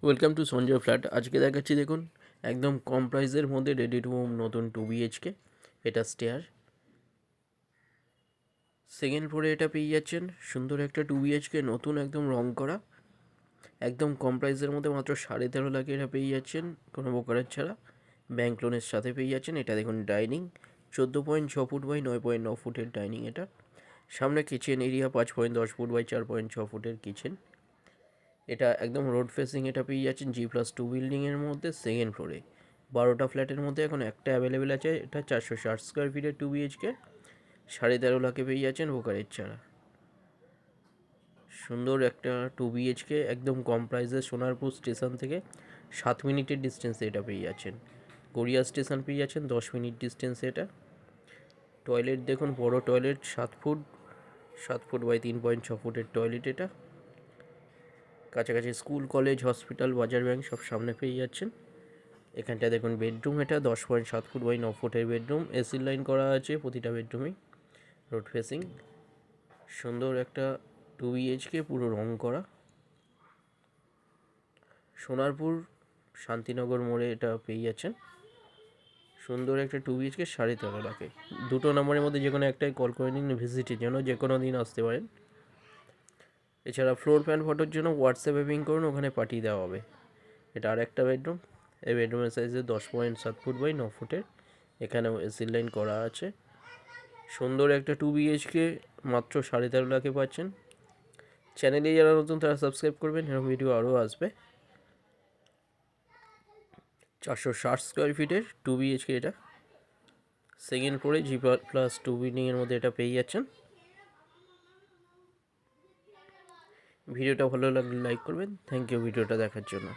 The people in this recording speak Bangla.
Welcome to Sanjay flat. আজকে দেখাচ্ছি দেখুন একদম কম প্রাইসের মধ্যে রেডি টু মুভ নতুন 2 BHK। এটা স্টেয়ার, সেকেন্ড ফ্লোরে এটা পেয়ে যাচ্ছেন। সুন্দর একটা 2 BHK, নতুন একদম রং করা, একদম কম প্রাইসের মধ্যে মাত্র 13.5 লাখে এটা পেয়ে যাচ্ছেন কোনো ব্রোকারেজ ছাড়া। ব্যাঙ্ক লোনের সাথে পেয়ে যাচ্ছেন। এটা দেখুন ডাইনিং, 14.6 ফুট বাই 9.9 ফুটের ডাইনিং। এটা সামনে কিচেন এরিয়া 5.10 ফুট বাই 4.6 ফুটের কিচেন। এটা একদম রোড ফেসিং। এটা পেয়ে যাচ্ছেন G+2 বিল্ডিংয়ের মধ্যে সেকেন্ড ফ্লোরে। 12টা ফ্ল্যাটের মধ্যে এখন একটা অ্যাভেলেবেল আছে। এটা 460 স্কোয়ার ফিটের 2 BHK, 13.5 লাখে পেয়ে যাচ্ছেন ব্রোকারেজ ছাড়া। সুন্দর একটা 2 BHK একদম কম প্রাইসে সোনারপুর স্টেশন থেকে 7 মিনিটের ডিস্টেন্সে এটা পেয়ে যাচ্ছেন। গড়িয়া স্টেশন পেয়ে যাচ্ছেন 10 মিনিট ডিস্টেন্সে। এটা টয়লেট দেখুন, বড় টয়লেট, 7 ফুট বাই 3.6 ফুটের টয়লেট। এটা কাছাকাছি স্কুল, কলেজ, হসপিটাল, বাজার, ব্যাংক সব সামনে পেয়ে যাচ্ছেন। এখানটা দেখুন বেডরুম, এটা 10.7 ফুট বাই 9 ফুটের বেডরুম। এসির লাইন করা আছে প্রতিটা বেডরুমেই, রোড ফেসিং। সুন্দর একটা 2 BHK পুরো রং করা। সোনারপুর শান্তিনগর মোড়ে এটা পেয়ে যাচ্ছেন। সুন্দর একটা 2 BHK 13.5 লাখে। দুটো নম্বরের মধ্যে যে কোনো একটাই কল করে নিন ভিজিটের জন্য, যে কোনো দিন আসতে পারেন। এছাড়া ফ্লোর প্ল্যান ফটোর জন্য হোয়াটসঅ্যাপে পিং করুন, ওখানে পাঠিয়ে দেওয়া হবে। এটা আর একটা বেডরুম। এই বেডরুমের সাইজে 10.7 ফুট বাই 9 ফুটের। এখানেও এসির লাইন করা আছে। সুন্দর একটা 2 BHK মাত্র 13.5 লাখে পাচ্ছেন। চ্যানেলে যারা নতুন তারা সাবস্ক্রাইব করবেন, এরকম ভিডিও আরও আসবে। 460 স্কোয়ার ফিটের 2 BHK এটা সেকেন্ড ফ্লোরে G+2 বিল্ডিংয়ের মধ্যে এটা পেয়ে যাচ্ছেন। ভিডিওটা ভালো লাগলে লাইক করবেন। থ্যাংক ইউ ভিডিওটা দেখার জন্য।